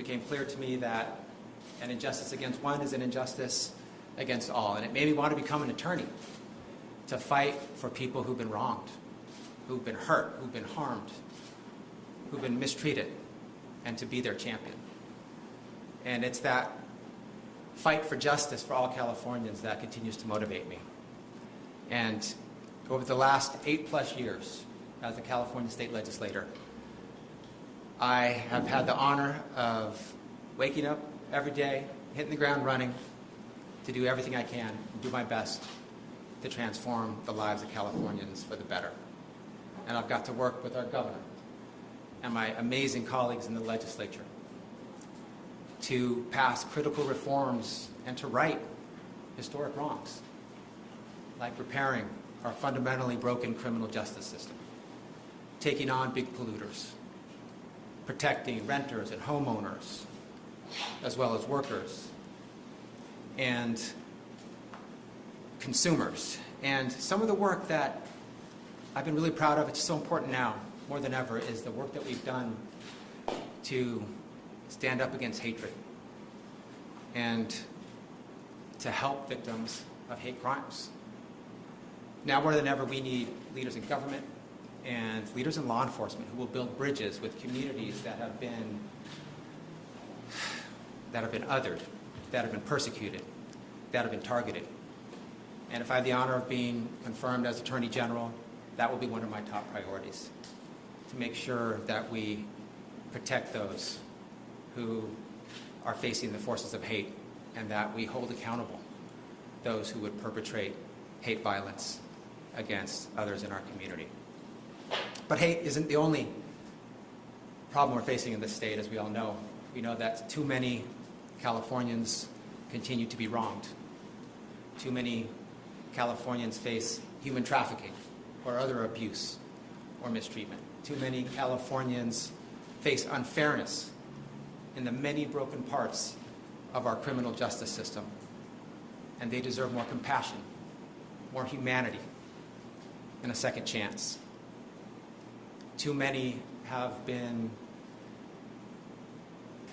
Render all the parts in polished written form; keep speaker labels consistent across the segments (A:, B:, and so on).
A: became clear to me that an injustice against one is an injustice against all. And it made me want to become an attorney, to fight for people who've been wronged, who've been hurt, who've been harmed, who've been mistreated, and to be their champion. And it's that fight for justice for all Californians that continues to motivate me. And over the last 8+ years as a California State Legislator, I have had the honor of waking up every day, hitting the ground running, to do everything I can, do my best to transform the lives of Californians for the better. And I've got to work with our governor and my amazing colleagues in the legislature to pass critical reforms and to right historic wrongs, like repairing our fundamentally broken criminal justice system, taking on big polluters, protecting renters and homeowners, as well as workers and consumers. And some of the work that I've been really proud of, it's so important now, more than ever, is the work that we've done to stand up against hatred and to help victims of hate crimes. Now more than ever, we need leaders in government and leaders in law enforcement who will build bridges with communities that have been othered, that have been persecuted, that have been targeted. And if I have the honor of being confirmed as Attorney General, that will be one of my top priorities, to make sure that we protect those who are facing the forces of hate and that we hold accountable those who would perpetrate hate violence against others in our community. But hate isn't the only problem we're facing in this state, as we all know. We know that too many Californians continue to be wronged. Too many Californians face human trafficking or other abuse or mistreatment. Too many Californians face unfairness in the many broken parts of our criminal justice system. And they deserve more compassion, more humanity, and a second chance. Too many have been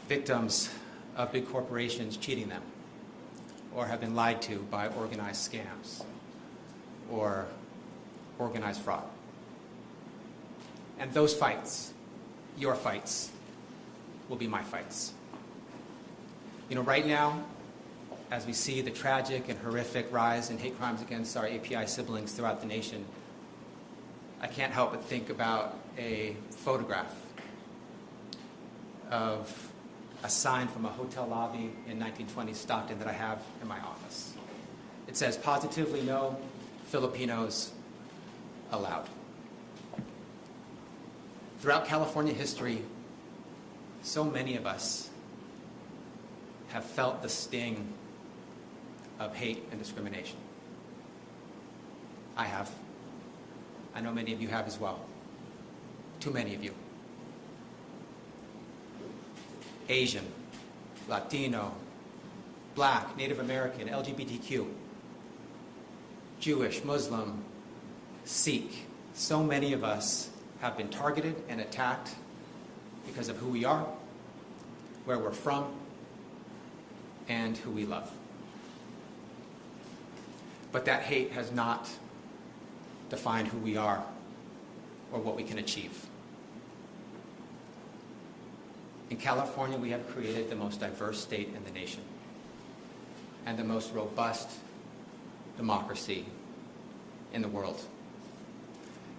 A: victims of big corporations cheating them, or have been lied to by organized scams or organized fraud. And those fights, your fights, will be my fights. You know, right now, as we see the tragic and horrific rise in hate crimes against our API siblings throughout the nation, I can't help but think about a photograph of a sign from a hotel lobby in 1920 Stockton that I have in my office. It says, "Positively no Filipinos allowed." Throughout California history, so many of us have felt the sting of hate and discrimination. I have. I know many of you have as well. Too many of you. Asian, Latino, Black, Native American, LGBTQ, Jewish, Muslim, Sikh. So many of us have been targeted and attacked because of who we are, where we're from, and who we love. But that hate has not defined who we are or what we can achieve. In California, we have created the most diverse state in the nation and the most robust democracy in the world.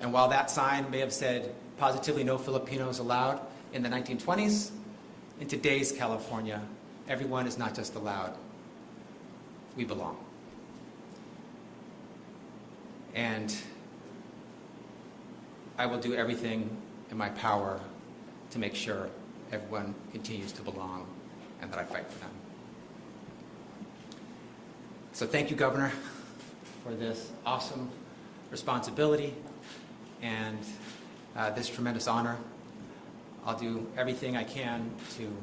A: And while that sign may have said positively no Filipinos allowed in the 1920s, in today's California, everyone is not just allowed, we belong. And I will do everything in my power to make sure everyone continues to belong and that I fight for them. So thank you, Governor, for this awesome responsibility and this tremendous honor. I'll do everything I can to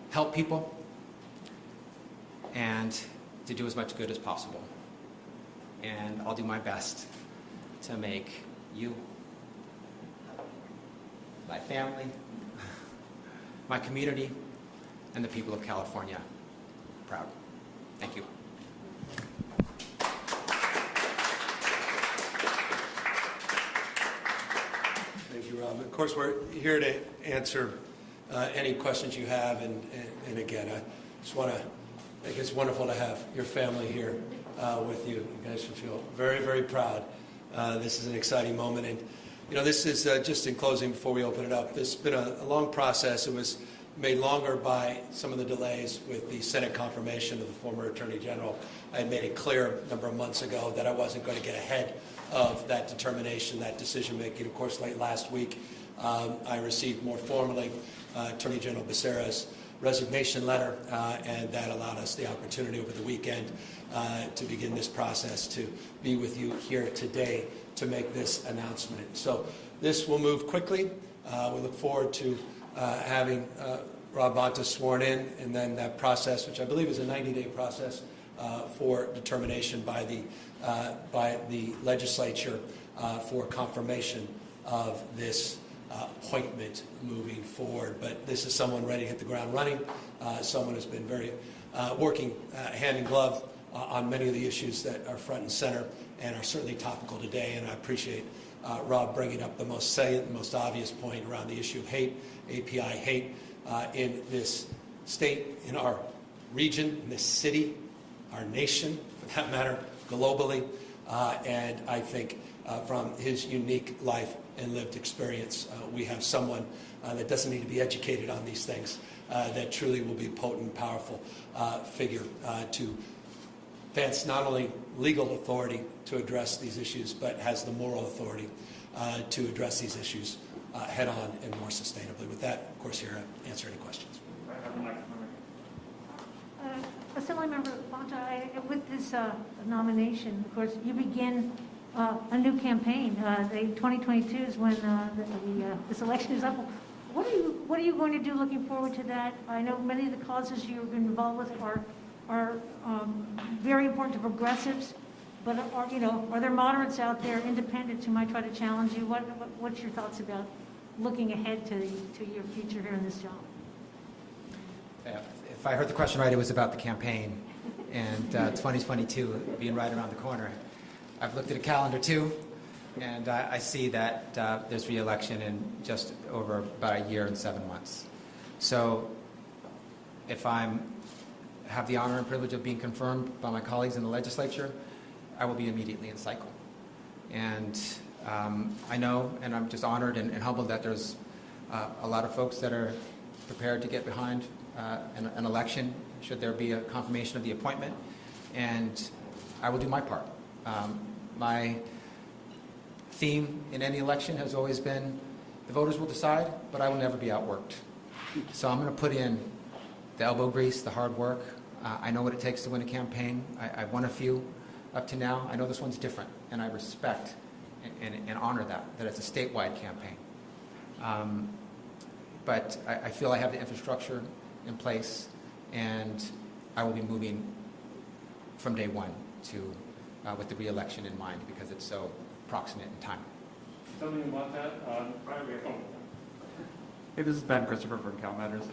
A: help people and to do as much good as possible. And I'll do my best to make you, my family, my community, and the people of California proud. Thank you.
B: Thank you, Rob. Of course, we're here to answer any questions you have, and again, I just want to think it's wonderful to have your family here with you. You guys should feel very, very proud. This is an exciting moment, and this is just in closing before we open it up. This has been a long process. It was made longer by some of the delays with the Senate confirmation of the former Attorney General. I had made it clear a number of months ago that I wasn't going to get ahead of that determination, that decision making. Of course, late last week, I received more formally Attorney General Becerra's resignation letter, and that allowed us the opportunity over the weekend to begin this process, to be with you here today to make this announcement. So this will move quickly. We look forward to having Rob Bonta sworn in, and then that process, which I believe is a 90-day process for determination by the legislature for confirmation of this appointment moving forward. But this is someone ready to hit the ground running, someone who's been very working hand in glove on many of the issues that are front and center and are certainly topical today. And I appreciate Rob bringing up the most salient, the most obvious point around the issue of hate, API hate in this state, in our region, in this city, our nation, for that matter, globally. And I think from his unique life and lived experience, we have someone that doesn't need to be educated on these things, that truly will be a potent, powerful figure to advance not only legal authority to address these issues, but has the moral authority to address these issues head on and more sustainably. With that, of course, here to answer any questions.
C: Assemblymember Bonta, with this nomination, of course, you begin a new campaign. 2022 is when this election is up. What are you going to do looking forward to that? I know many of the causes you've been involved with are very important to progressives, but are there moderates out there, independents, who might try to challenge you? What's your thoughts about looking ahead to your future here in this job?
A: If I heard the question right, it was about the campaign and 2022 being right around the corner. I've looked at a calendar too, and I see that there's re-election in just over about a year and 7 months. So if I have the honor and privilege of being confirmed by my colleagues in the legislature, I will be immediately in cycle. And I know, and I'm just honored and humbled that there's a lot of folks that are prepared to get behind an election, should there be a confirmation of the appointment, and I will do my part. My theme in any election has always been, the voters will decide, but I will never be outworked. So I'm going to put in the elbow grease, the hard work. I know what it takes to win a campaign. I've won a few up to now. I know this one's different, and I respect and honor that it's a statewide campaign. But I feel I have the infrastructure in place, and I will be moving from day one to with the re-election in mind, because it's so proximate in time.
D: Something about that? Hey, this is Ben Christopher from Cal Matters.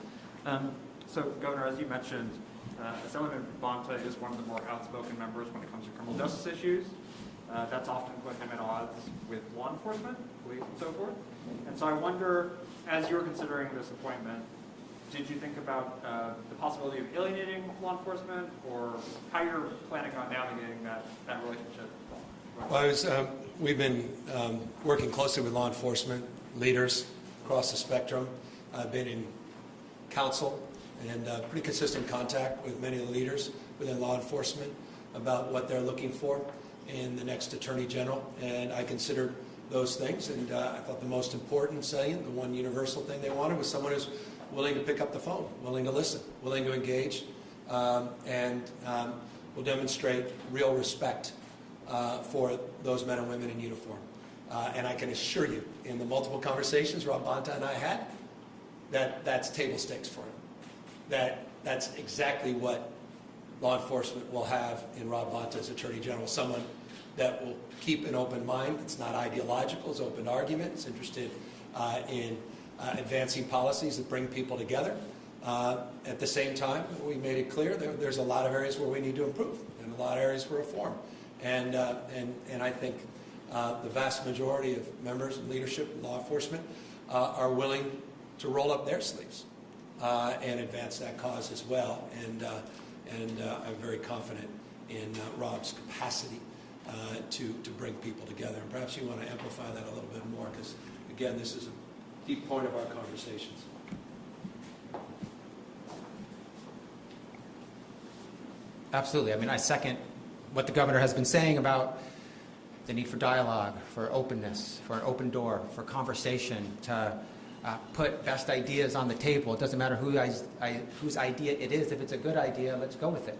D: So, Governor, as you mentioned, Assemblymember Bonta is one of the more outspoken members when it comes to criminal justice issues. That's often put him at odds with law enforcement, police, and so forth. And so I wonder, as you were considering this appointment, did you think about the possibility of alienating law enforcement, or how you're planning on navigating that relationship?
B: Well, we've been working closely with law enforcement leaders across the spectrum. I've been in council and pretty consistent contact with many of the leaders within law enforcement about what they're looking for in the next Attorney General, and I considered those things, and I thought the most important saying, the one universal thing they wanted, was someone who's willing to pick up the phone, willing to listen, willing to engage, and will demonstrate real respect for those men and women in uniform. And I can assure you, in the multiple conversations Rob Bonta and I had, that's table stakes for him. That's exactly what law enforcement will have in Rob Bonta as Attorney General, someone that will keep an open mind. It's not ideological, it's open argument. It's interested in advancing policies that bring people together. At the same time, we made it clear there's a lot of areas where we need to improve and a lot of areas for reform. And I think the vast majority of members and leadership and law enforcement are willing to roll up their sleeves and advance that cause as well. And I'm very confident in Rob's capacity to bring people together. And perhaps you want to amplify that a little bit more, because, again, this is a deep point of our conversations.
A: Absolutely. I mean, I second what the governor has been saying about the need for dialogue, for openness, for an open door, for conversation, to put best ideas on the table. It doesn't matter whose idea it is. If it's a good idea, let's go with it.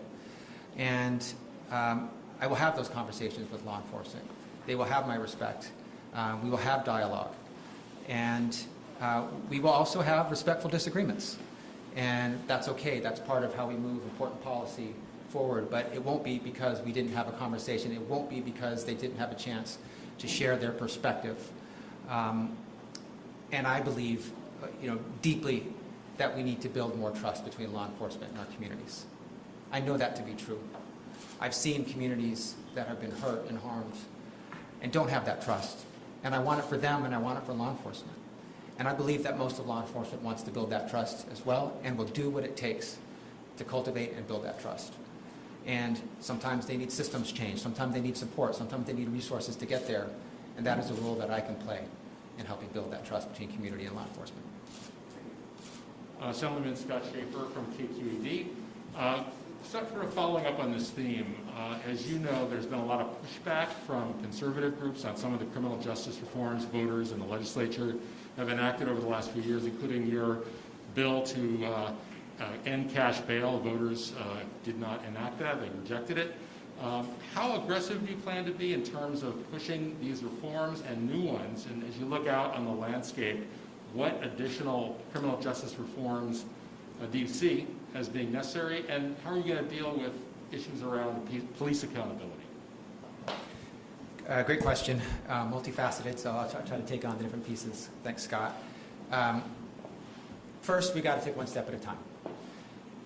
A: And I will have those conversations with law enforcement. They will have my respect. We will have dialogue. And we will also have respectful disagreements. And that's okay. That's part of how we move important policy forward. But it won't be because we didn't have a conversation. It won't be because they didn't have a chance to share their perspective. And I believe, deeply that we need to build more trust between law enforcement and our communities. I know that to be true. I've seen communities that have been hurt and harmed and don't have that trust. And I want it for them, and I want it for law enforcement. And I believe that most of law enforcement wants to build that trust as well, and will do what it takes to cultivate and build that trust. And sometimes they need systems change, sometimes they need support, sometimes they need resources to get there, and that is a role that I can play in helping build that trust between community and law enforcement.
E: Assemblyman Scott Schaefer from KQED. Sort of following up on this theme, as you know, there's been a lot of pushback from conservative groups on some of the criminal justice reforms voters in the legislature have enacted over the last few years, including your bill to end cash bail. Voters did not enact that. They rejected it. How aggressive do you plan to be in terms of pushing these reforms and new ones? And as you look out on the landscape, what additional criminal justice reforms do you see as being necessary? And how are you going to deal with issues around police accountability?
A: Great question. Multifaceted, so I'll try to take on the different pieces. Thanks, Scott. First, we got to take one step at a time.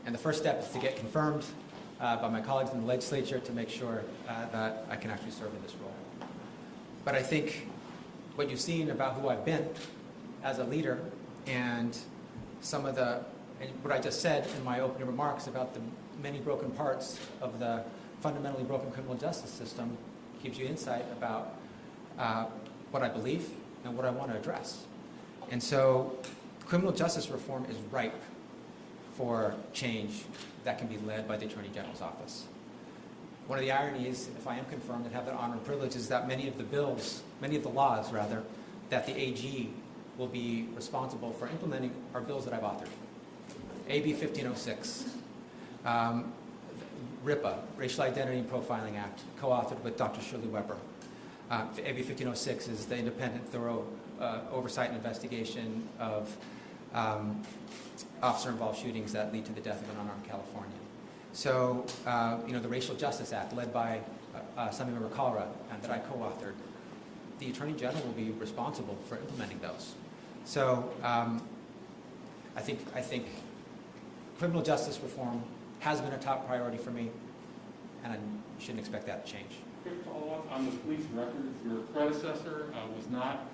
A: And the first step is to get confirmed by my colleagues in the legislature to make sure that I can actually serve in this role. But I think what you've seen about who I've been as a leader and what I just said in my opening remarks about the many broken parts of the fundamentally broken criminal justice system gives you insight about what I believe and what I want to address. And so criminal justice reform is ripe for change that can be led by the Attorney General's office. One of the ironies, if I am confirmed and have that honor and privilege, is that many of the laws that the AG will be responsible for implementing are bills that I've authored. AB 1506, RIPA, Racial Identity and Profiling Act, co-authored with Dr. Shirley Weber. AB 1506 is the independent, thorough oversight and investigation of officer-involved shootings that lead to the death of an unarmed Californian. So, the Racial Justice Act, led by Assemblymember Colora, that I co-authored, the Attorney General will be responsible for implementing those. So, I think criminal justice reform has been a top priority for me, and I shouldn't expect that to change.
E: Quick follow-up on the police records. Your predecessor was not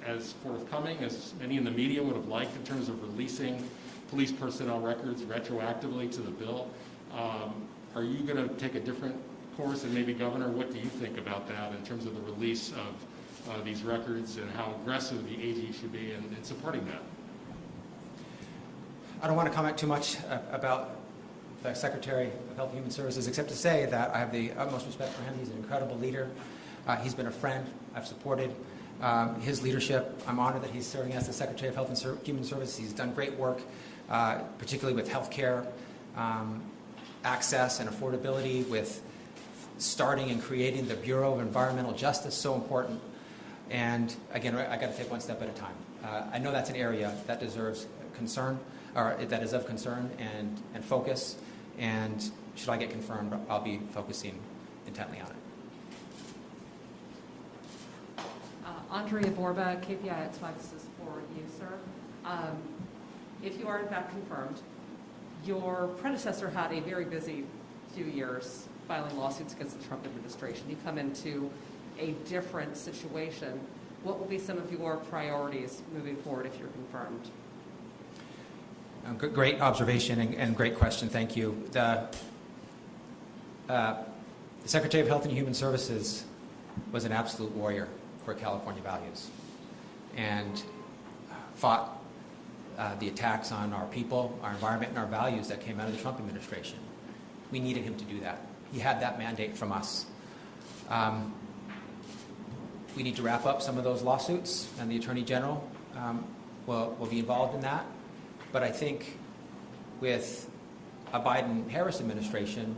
E: as forthcoming as many in the media would have liked in terms of releasing police personnel records retroactively to the bill. Are you going to take a different course? And maybe, Governor, what do you think about that in terms of the release of these records and how aggressive the AG should be in supporting that?
A: I don't want to comment too much about the Secretary of Health and Human Services, except to say that I have the utmost respect for him. He's an incredible leader. He's been a friend. I've supported his leadership. I'm honored that he's serving as the Secretary of Health and Human Services. He's done great work, particularly with health care, access and affordability, with starting and creating the Bureau of Environmental Justice, so important. And again, I got to take one step at a time. I know that's an area that deserves concern, or that is of concern and focus. And should I get confirmed, I'll be focusing intently on it.
F: Andrea Borba, KPIX 5, this is for you, sir. If you are in fact confirmed, your predecessor had a very busy few years filing lawsuits against the Trump administration. You come into a different situation. What will be some of your priorities moving forward if you're confirmed?
A: Great observation and great question. Thank you. The Secretary of Health and Human Services was an absolute warrior for California values and fought the attacks on our people, our environment, and our values that came out of the Trump administration. We needed him to do that. He had that mandate from us. We need to wrap up some of those lawsuits, and the Attorney General will be involved in that. But I think with a Biden-Harris administration,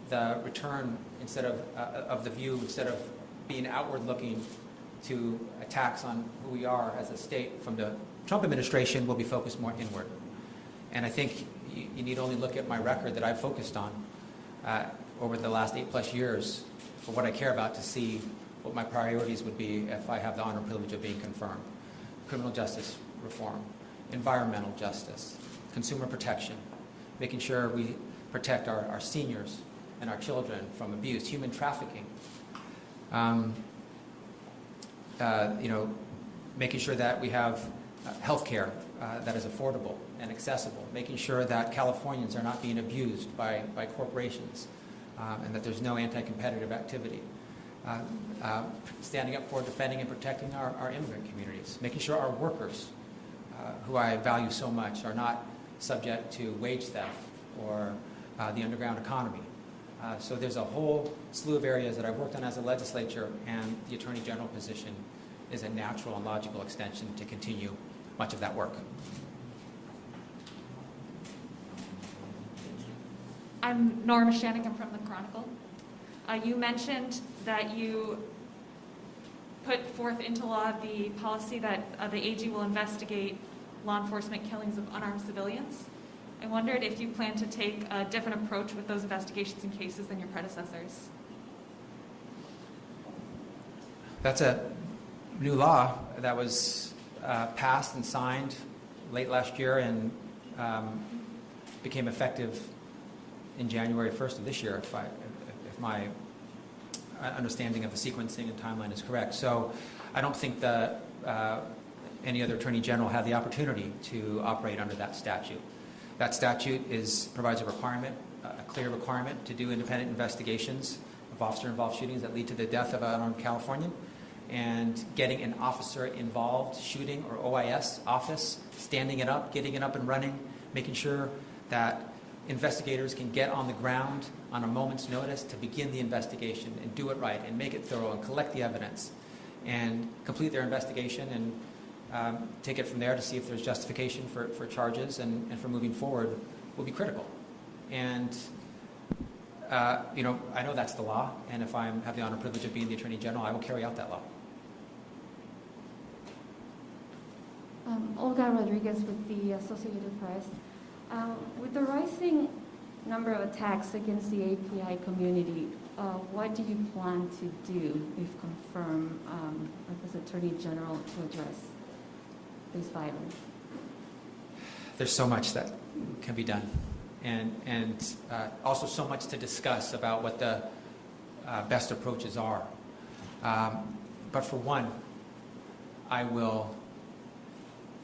A: the return instead of the view, instead of being outward-looking to attacks on who we are as a state from the Trump administration, will be focused more inward. And I think you need only look at my record that I've focused on over the last 8+ years for what I care about to see what my priorities would be if I have the honor and privilege of being confirmed. Criminal justice reform, environmental justice, consumer protection, making sure we protect our seniors and our children from abuse, human trafficking, making sure that we have health care that is affordable and accessible, making sure that Californians are not being abused by corporations, and that there's no anti-competitive activity. Standing up for defending and protecting our immigrant communities, making sure our workers, who I value so much, are not subject to wage theft or the underground economy. So there's a whole slew of areas that I've worked on as a legislature, and the Attorney General position is a natural and logical extension to continue much of that work.
G: I'm Norma Shanigan from the Chronicle. You mentioned that you put forth into law the policy that the AG will investigate law enforcement killings of unarmed civilians. I wondered if you plan to take a different approach with those investigations and cases than your predecessors.
A: That's a new law that was passed and signed late last year and became effective in January 1st of this year, if my understanding of the sequencing and timeline is correct. So I don't think that any other Attorney General had the opportunity to operate under that statute. That statute provides a requirement, a clear requirement to do independent investigations of officer-involved shootings that lead to the death of an unarmed Californian, and getting an officer-involved shooting or OIS office, standing it up, getting it up and running, making sure that investigators can get on the ground on a moment's notice to begin the investigation and do it right and make it thorough and collect the evidence and complete their investigation and take it from there to see if there's justification for charges and for moving forward will be critical. And, I know that's the law, and if I have the honor and privilege of being the Attorney General, I will carry out that law.
H: Olga Rodriguez with the Associated Press. With the rising number of attacks against the API community, what do you plan to do, if confirmed, as Attorney General, to address this violence?
A: There's so much that can be done, and also so much to discuss about what the best approaches are. But for one, I will,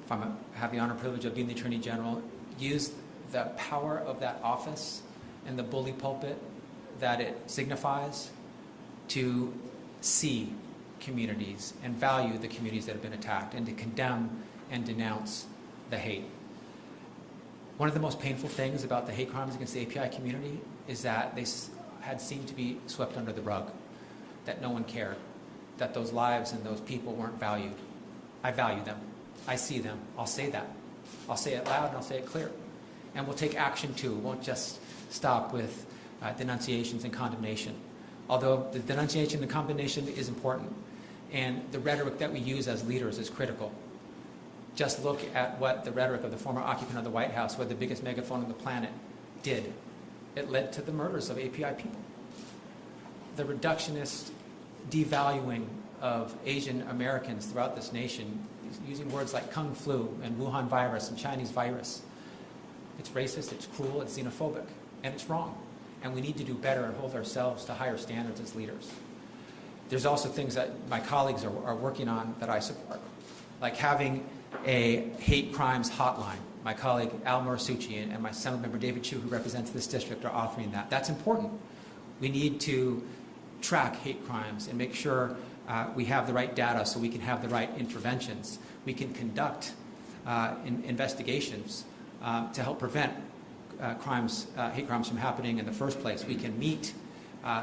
A: if I have the honor and privilege of being the Attorney General, use the power of that office and the bully pulpit that it signifies to see communities and value the communities that have been attacked and to condemn and denounce the hate. One of the most painful things about the hate crimes against the API community is that they had seemed to be swept under the rug, that no one cared, that those lives and those people weren't valued. I value them. I see them. I'll say that. I'll say it loud and I'll say it clear. And we'll take action too. It won't just stop with denunciations and condemnation. Although the denunciation and condemnation is important, and the rhetoric that we use as leaders is critical. Just look at what the rhetoric of the former occupant of the White House, with the biggest megaphone on the planet, did. It led to the murders of API people. The reductionist devaluing of Asian Americans throughout this nation using words like Kung Flu and Wuhan virus and Chinese virus. It's racist, it's cruel, it's xenophobic, and it's wrong. And we need to do better and hold ourselves to higher standards as leaders. There's also things that my colleagues are working on that I support, like having a hate crimes hotline. My colleague Al Morisucci and my Assemblymember David Chu, who represents this district, are offering that. That's important. We need to track hate crimes and make sure we have the right data so we can have the right interventions. We can conduct investigations to help prevent hate crimes from happening in the first place. We can meet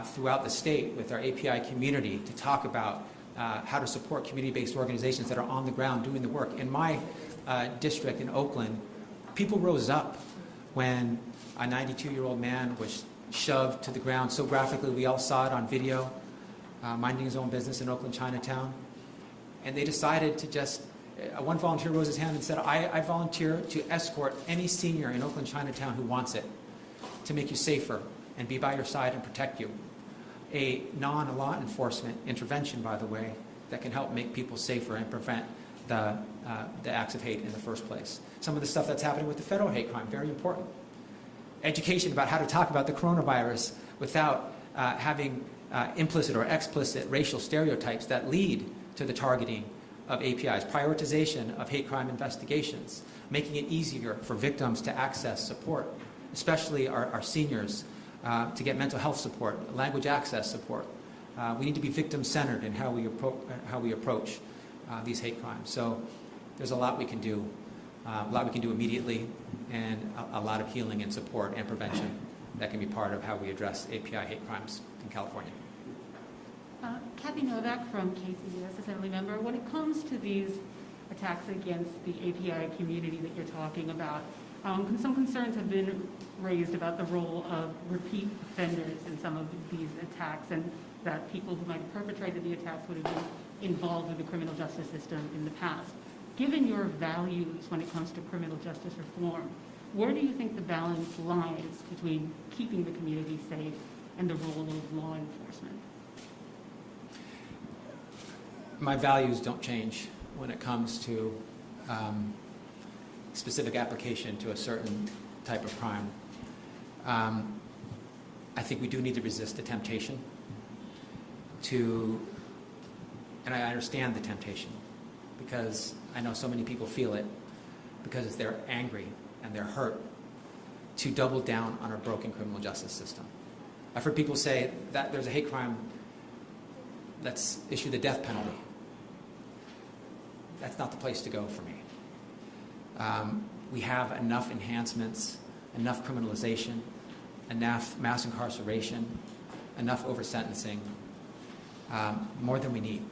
A: throughout the state with our API community to talk about how to support community-based organizations that are on the ground doing the work. In my district in Oakland, people rose up when a 92-year-old man was shoved to the ground so graphically. We all saw it on video, minding his own business in Oakland Chinatown. And they decided to just, one volunteer rose his hand and said, I volunteer to escort any senior in Oakland Chinatown who wants it, to make you safer and be by your side and protect you. A non-law enforcement intervention, by the way, that can help make people safer and prevent the acts of hate in the first place. Some of the stuff that's happening with the federal hate crime, very important. Education about how to talk about the coronavirus without having implicit or explicit racial stereotypes that lead to the targeting of APIs, prioritization of hate crime investigations, making it easier for victims to access support, especially our seniors, to get mental health support, language access support. We need to be victim-centered in how we approach these hate crimes. So there's a lot we can do, immediately, and a lot of healing and support and prevention that can be part of how we address API hate crimes in California.
I: Kathy Novak from KCUS Assembly Member. When it comes to these attacks against the API community that you're talking about, some concerns have been raised about the role of repeat offenders in some of these attacks, and that people who might have perpetrated the attacks would have been involved with the criminal justice system in the past. Given your values when it comes to criminal justice reform, where do you think the balance lies between keeping the community safe and the role of law enforcement?
A: My values don't change when it comes to specific application to a certain type of crime. I think we do need to resist the temptation to, and I understand the temptation because I know so many people feel it because they're angry and they're hurt, to double down on our broken criminal justice system. I've heard people say that there's a hate crime, let's issue the death penalty. That's not the place to go for me. We have enough enhancements, enough criminalization, enough mass incarceration, enough over-sentencing, more than we need.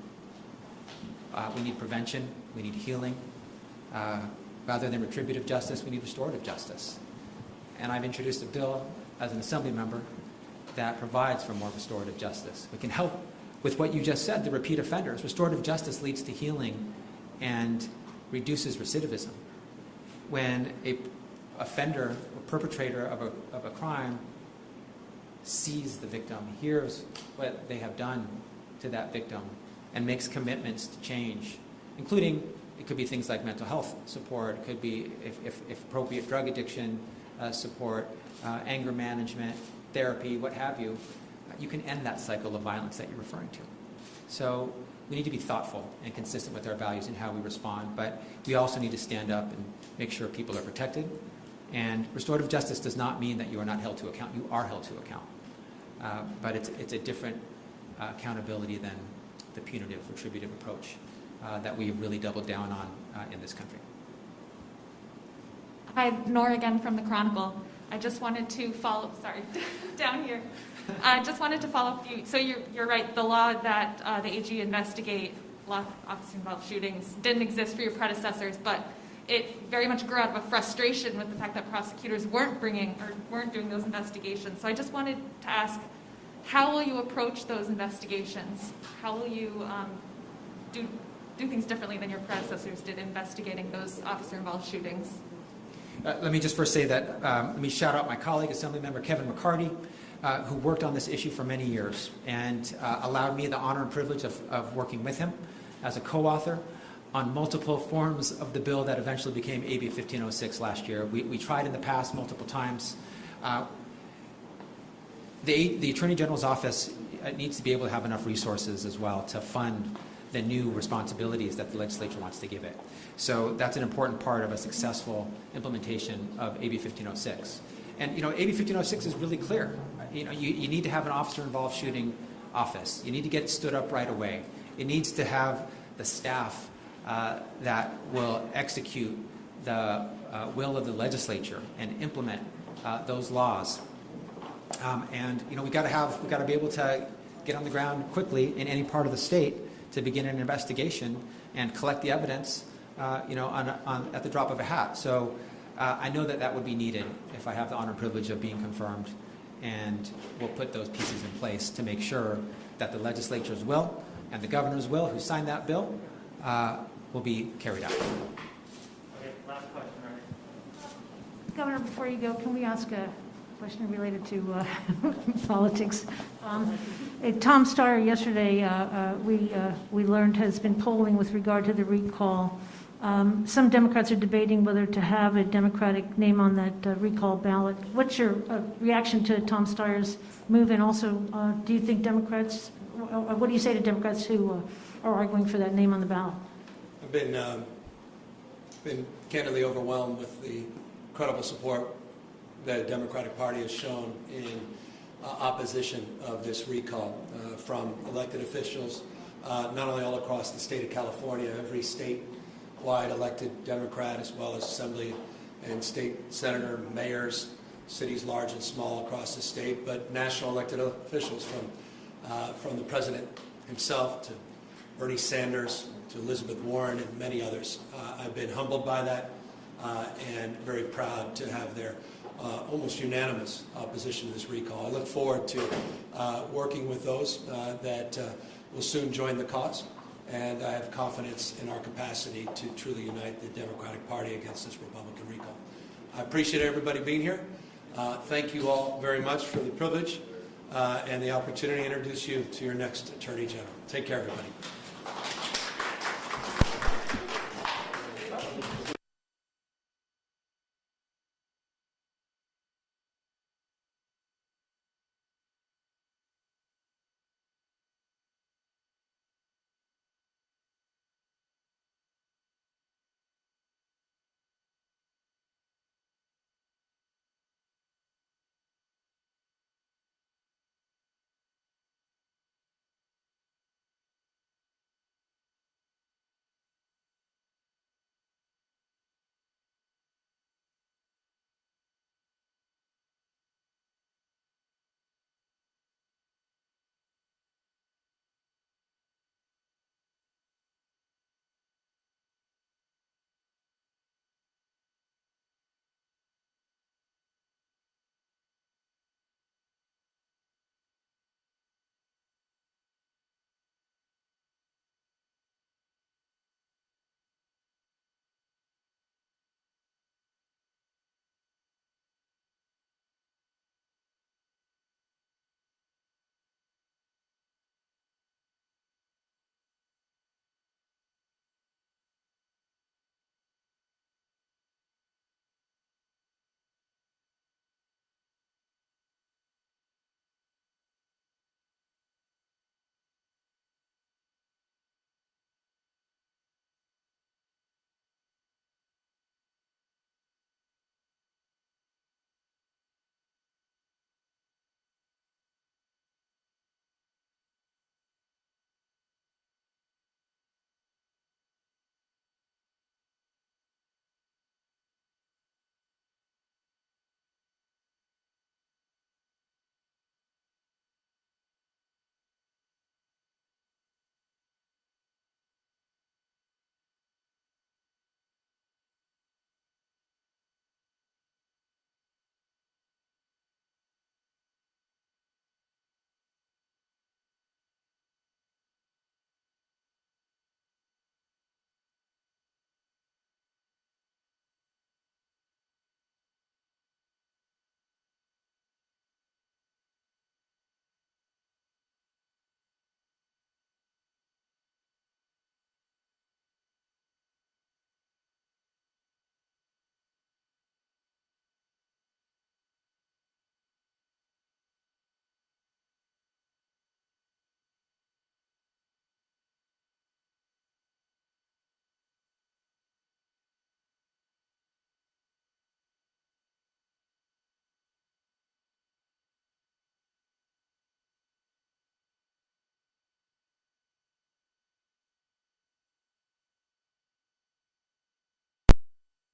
A: We need prevention, we need healing. Rather than retributive justice, we need restorative justice. And I've introduced a bill as an assembly member that provides for more restorative justice. We can help with what you just said, the repeat offenders. Restorative justice leads to healing and reduces recidivism. When a offender or perpetrator of a crime sees the victim, hears what they have done to that victim, and makes commitments to change, including, it could be things like mental health support, it could be, if appropriate, drug addiction support, anger management, therapy, what have you, you can end that cycle of violence that you're referring to. So we need to be thoughtful and consistent with our values in how we respond, but we also need to stand up and make sure people are protected. And restorative justice does not mean that you are not held to account. You are held to account. But it's a different accountability than the punitive, retributive approach that we have really doubled down on in this country.
G: Hi, Nora again from the Chronicle. I just wanted to follow, sorry, down here. I just wanted to follow up with you. So you're right, the law that the AG investigate officer-involved shootings didn't exist for your predecessors, but it very much grew out of a frustration with the fact that prosecutors weren't doing those investigations. So I just wanted to ask, how will you approach those investigations? How will you do things differently than your predecessors did investigating those officer-involved shootings?
A: Let me just first say that, let me shout out my colleague, Assemblymember Kevin McCarty, who worked on this issue for many years and allowed me the honor and privilege of working with him as a co-author. on multiple forms of the bill that eventually became AB 1506 last year. We tried in the past multiple times. The Attorney General's office needs to be able to have enough resources as well to fund the new responsibilities that the legislature wants to give it. So that's an important part of a successful implementation of AB 1506. And AB 1506 is really clear. You need to have an officer-involved shooting office. You need to get it stood up right away. It needs to have the staff that will execute the will of the legislature and implement those laws. And we got to be able to get on the ground quickly in any part of the state to begin an investigation and collect the evidence, at the drop of a hat. So I know that would be needed if I have the honor and privilege of being confirmed, and we'll put those pieces in place to make sure that the legislature's will and the governor's will, who signed that bill, will be carried out.
D: Okay, last question, right?
C: Governor, before you go, can we ask a question related to politics? Tom Steyer yesterday, we learned, has been polling with regard to the recall. Some Democrats are debating whether to have a Democratic name on that recall ballot. What's your reaction to Tom Steyer's move? And also, do you think Democrats, what do you say to Democrats who are arguing for that name on the ballot?
B: I've been candidly overwhelmed with the incredible support the Democratic Party has shown in opposition of this recall from elected officials, not only all across the state of California, every statewide elected Democrat, as well as assembly and state senator, mayors, cities large and small across the state, but national elected officials from the president himself to Bernie Sanders to Elizabeth Warren and many others. I've been humbled by that and very proud to have their almost unanimous opposition to this recall. I look forward to working with those that will soon join the cause, and I have confidence in our capacity to truly unite the Democratic Party against this Republican recall. I appreciate everybody being here. Thank you all very much for the privilege and the opportunity to introduce you to your next Attorney General. Take care, everybody.